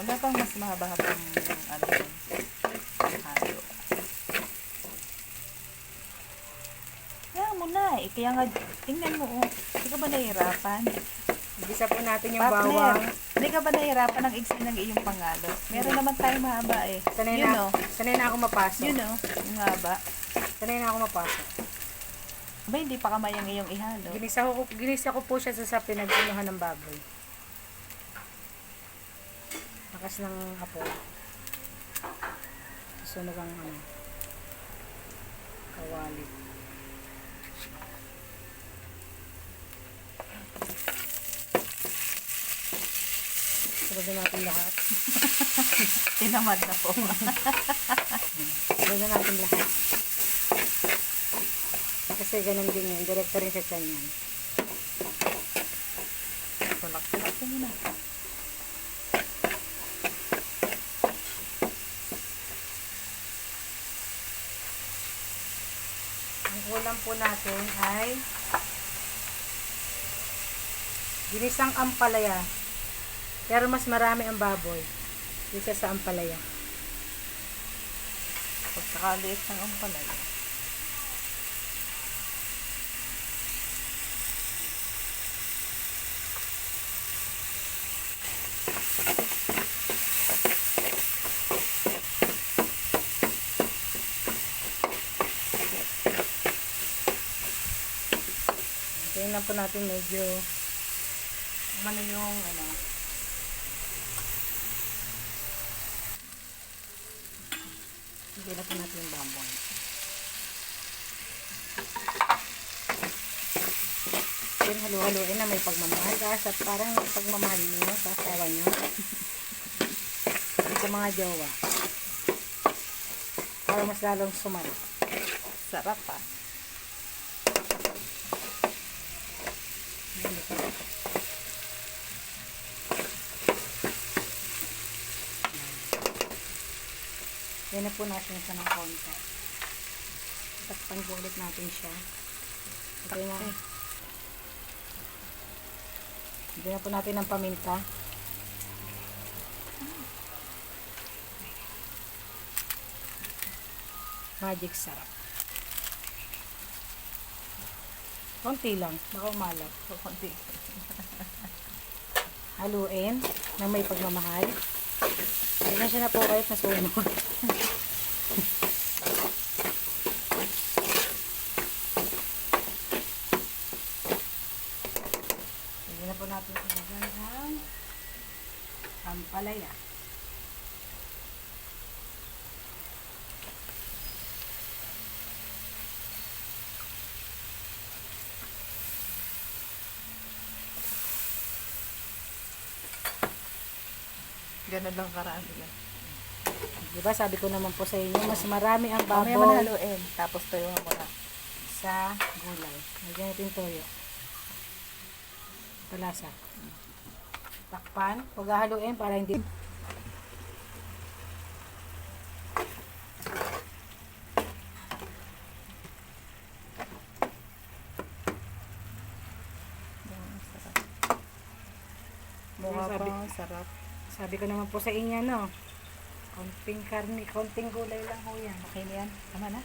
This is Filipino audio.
Wala pang mas mahaba-habang ano yun, halo. Kaya mo na eh. Kaya nga, tingnan mo oh. Hindi ka ba nahihirapan? Gisa po natin yung Partner, bawang. hindi ka ba nahihirapan ng igsi ng iyong pangalo? Meron naman tayong mahaba eh. Yun oh. Sanay na ako mapasok. Yun oh. Yung mahaba. Sanay na ako mapasok. Ba, hindi pa kamay ang iyong ihalo. Ginisa ko po siya sa pinag-inuhan ng baboy. Lakas ng apoy. Sunog ang kawali. Sunod natin lahat. Tinamad na po. Sunod natin lahat. Kasi ganun din yan. Direkta rin sa tiyan yan. Tulak-tulak ko muna. Ang ulam po natin ay ginisang ampalaya. Pero mas marami ang baboy kaysa sa ampalaya. Pagkakaliit ng ampalaya. Tingnan po natin medyo ano yung hindi na po natin yung baboy. Then halu-haluin na may pagmamahal at parang pagmamahal niyo sa asawa niyo. Sa mga jowa. Para mas lalong sumarap. Sarap ah. Yan na po natin siya ng konti. Takpan po ulit natin siya. Okay na. Lagyan po natin ng paminta. Magic sarap. Konti lang. Baka umalat. Konti. Haluin na may pagmamahal. Hindi na siya na po kahit nasunog. Hindi na po natin ilagay ang ampalaya. Ganun lang karami yan. Diba sabi ko naman po sa inyo, mas marami ang Mamaya baboy haluin. Tapos tuyuhan mo na. sa gulay. Lagyan natin toyo. Palasa. Takpan. Huwag haluin para hindi. Mukha Sabi- pa, sarap. Sabi ko naman po sa inyo, no? Konting karne, konting gulay lang ho yan. Okay na yan. Tama na.